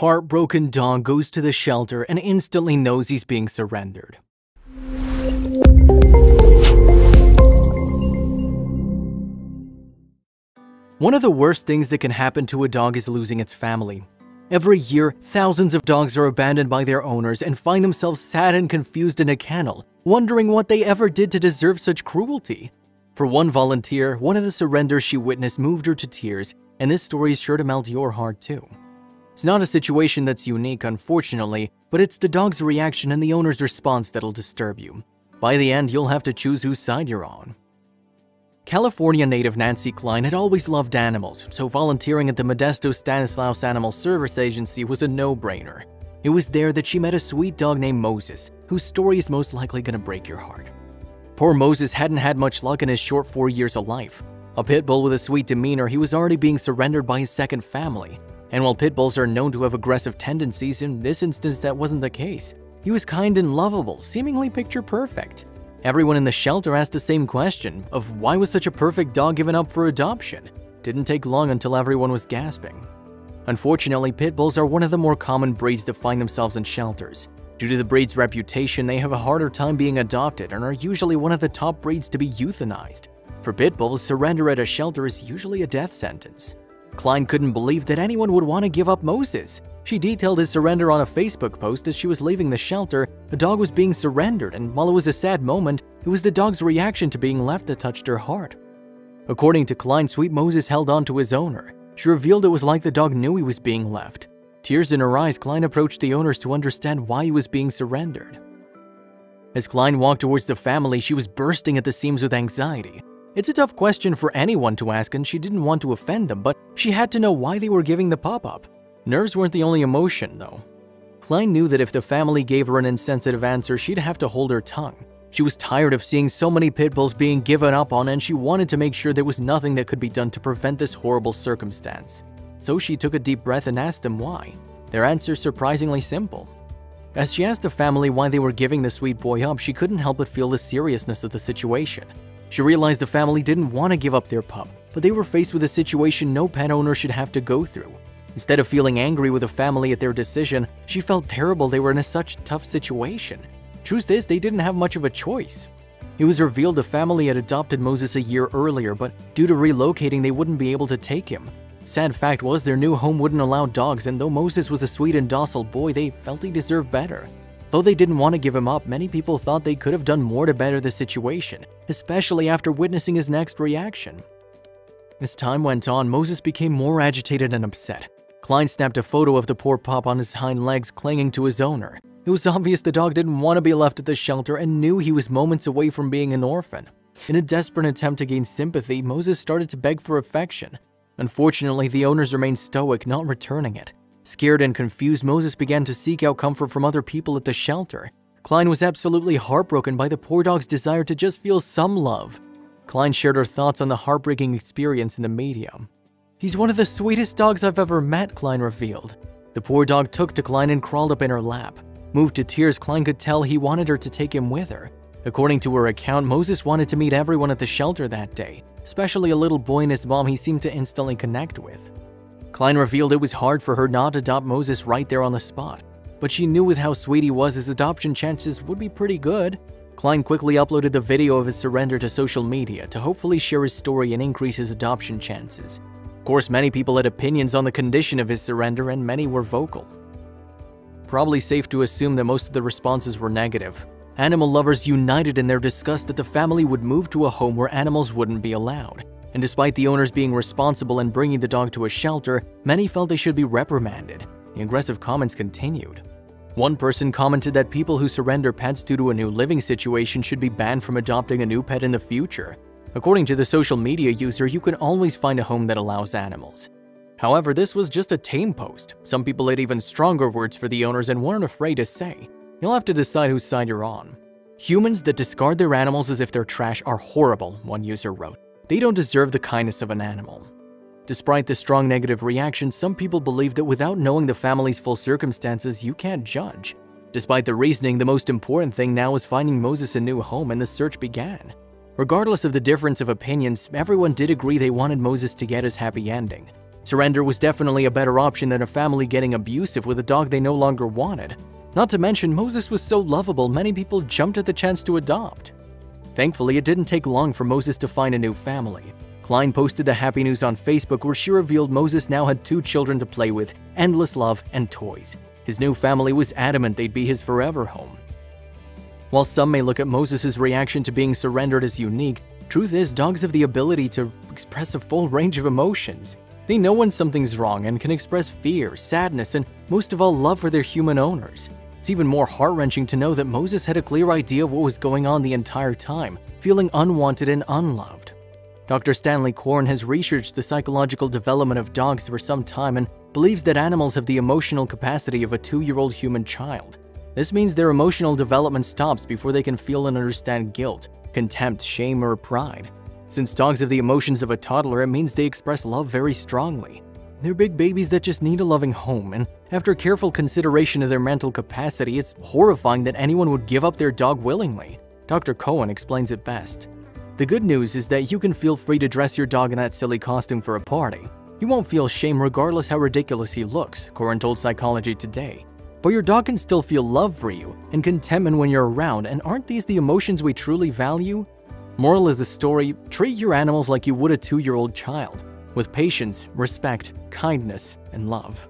Heartbroken dog goes to the shelter and instantly knows he's being surrendered. One of the worst things that can happen to a dog is losing its family. Every year, thousands of dogs are abandoned by their owners and find themselves sad and confused in a kennel, wondering what they ever did to deserve such cruelty. For one volunteer, one of the surrenders she witnessed moved her to tears, and this story is sure to melt your heart too. It's not a situation that's unique, unfortunately, but it's the dog's reaction and the owner's response that'll disturb you. By the end, you'll have to choose whose side you're on. California native Nancy Klein had always loved animals, so volunteering at the Modesto Stanislaus Animal Service Agency was a no-brainer. It was there that she met a sweet dog named Moses, whose story is most likely going to break your heart. Poor Moses hadn't had much luck in his short 4 years of life. A pit bull with a sweet demeanor, he was already being surrendered by his second family. And while pit bulls are known to have aggressive tendencies, in this instance that wasn't the case. He was kind and lovable, seemingly picture perfect. Everyone in the shelter asked the same question of why was such a perfect dog given up for adoption? Didn't take long until everyone was gasping. Unfortunately, pit bulls are one of the more common breeds that find themselves in shelters. Due to the breed's reputation, they have a harder time being adopted and are usually one of the top breeds to be euthanized. For pit bulls, surrender at a shelter is usually a death sentence. Klein couldn't believe that anyone would want to give up Moses. She detailed his surrender on a Facebook post as she was leaving the shelter. The dog was being surrendered, and while it was a sad moment, it was the dog's reaction to being left that touched her heart. According to Klein, sweet Moses held on to his owner. She revealed it was like the dog knew he was being left. Tears in her eyes, Klein approached the owners to understand why he was being surrendered. As Klein walked towards the family, she was bursting at the seams with anxiety. It's a tough question for anyone to ask, and she didn't want to offend them, but she had to know why they were giving the pup up. Nerves weren't the only emotion, though. Klein knew that if the family gave her an insensitive answer, she'd have to hold her tongue. She was tired of seeing so many pit bulls being given up on, and she wanted to make sure there was nothing that could be done to prevent this horrible circumstance. So she took a deep breath and asked them why. Their answer surprisingly simple. As she asked the family why they were giving the sweet boy up, she couldn't help but feel the seriousness of the situation. She realized the family didn't want to give up their pup, but they were faced with a situation no pet owner should have to go through. Instead of feeling angry with the family at their decision, she felt terrible they were in such a tough situation. Truth is, they didn't have much of a choice. It was revealed the family had adopted Moses a year earlier, but due to relocating, they wouldn't be able to take him. Sad fact was their new home wouldn't allow dogs, and though Moses was a sweet and docile boy, they felt he deserved better. Though they didn't want to give him up, many people thought they could have done more to better the situation, especially after witnessing his next reaction. As time went on, Moses became more agitated and upset. Klein snapped a photo of the poor pup on his hind legs clinging to his owner. It was obvious the dog didn't want to be left at the shelter and knew he was moments away from being an orphan. In a desperate attempt to gain sympathy, Moses started to beg for affection. Unfortunately, the owners remained stoic, not returning it. Scared and confused, Moses began to seek out comfort from other people at the shelter. Klein was absolutely heartbroken by the poor dog's desire to just feel some love. Klein shared her thoughts on the heartbreaking experience in the media. "He's one of the sweetest dogs I've ever met," Klein revealed. The poor dog took to Klein and crawled up in her lap. Moved to tears, Klein could tell he wanted her to take him with her. According to her account, Moses wanted to meet everyone at the shelter that day, especially a little boy and his mom he seemed to instantly connect with. Klein revealed it was hard for her not to adopt Moses right there on the spot, but she knew with how sweet he was, his adoption chances would be pretty good. Klein quickly uploaded the video of his surrender to social media to hopefully share his story and increase his adoption chances. Of course, many people had opinions on the condition of his surrender, and many were vocal. Probably safe to assume that most of the responses were negative. Animal lovers united in their disgust that the family would move to a home where animals wouldn't be allowed. And despite the owners being responsible and bringing the dog to a shelter, many felt they should be reprimanded. The aggressive comments continued. One person commented that people who surrender pets due to a new living situation should be banned from adopting a new pet in the future. According to the social media user, you can always find a home that allows animals. However, this was just a tame post. Some people had even stronger words for the owners and weren't afraid to say. You'll have to decide whose side you're on. "Humans that discard their animals as if they're trash are horrible," one user wrote. "They don't deserve the kindness of an animal." Despite the strong negative reaction, some people believe that without knowing the family's full circumstances, you can't judge. Despite the reasoning, the most important thing now was finding Moses a new home, and the search began. Regardless of the difference of opinions, everyone did agree they wanted Moses to get his happy ending. Surrender was definitely a better option than a family getting abusive with a dog they no longer wanted. Not to mention, Moses was so lovable, many people jumped at the chance to adopt. Thankfully, it didn't take long for Moses to find a new family. Klein posted the happy news on Facebook where she revealed Moses now had 2 children to play with, endless love, and toys. His new family was adamant they'd be his forever home. While some may look at Moses' reaction to being surrendered as unique, truth is dogs have the ability to express a full range of emotions. They know when something's wrong and can express fear, sadness, and most of all love for their human owners. It's even more heart-wrenching to know that Moses had a clear idea of what was going on the entire time, feeling unwanted and unloved. Dr. Stanley Korn has researched the psychological development of dogs for some time and believes that animals have the emotional capacity of a 2-year-old human child. This means their emotional development stops before they can feel and understand guilt, contempt, shame, or pride. Since dogs have the emotions of a toddler, it means they express love very strongly. They're big babies that just need a loving home, and after careful consideration of their mental capacity, it's horrifying that anyone would give up their dog willingly. Dr. Cohen explains it best. The good news is that you can feel free to dress your dog in that silly costume for a party. You won't feel shame regardless how ridiculous he looks, Cohen told Psychology Today. But your dog can still feel love for you and contentment when you're around, and aren't these the emotions we truly value? Moral of the story, treat your animals like you would a 2-year-old child, with patience, respect, kindness, and love.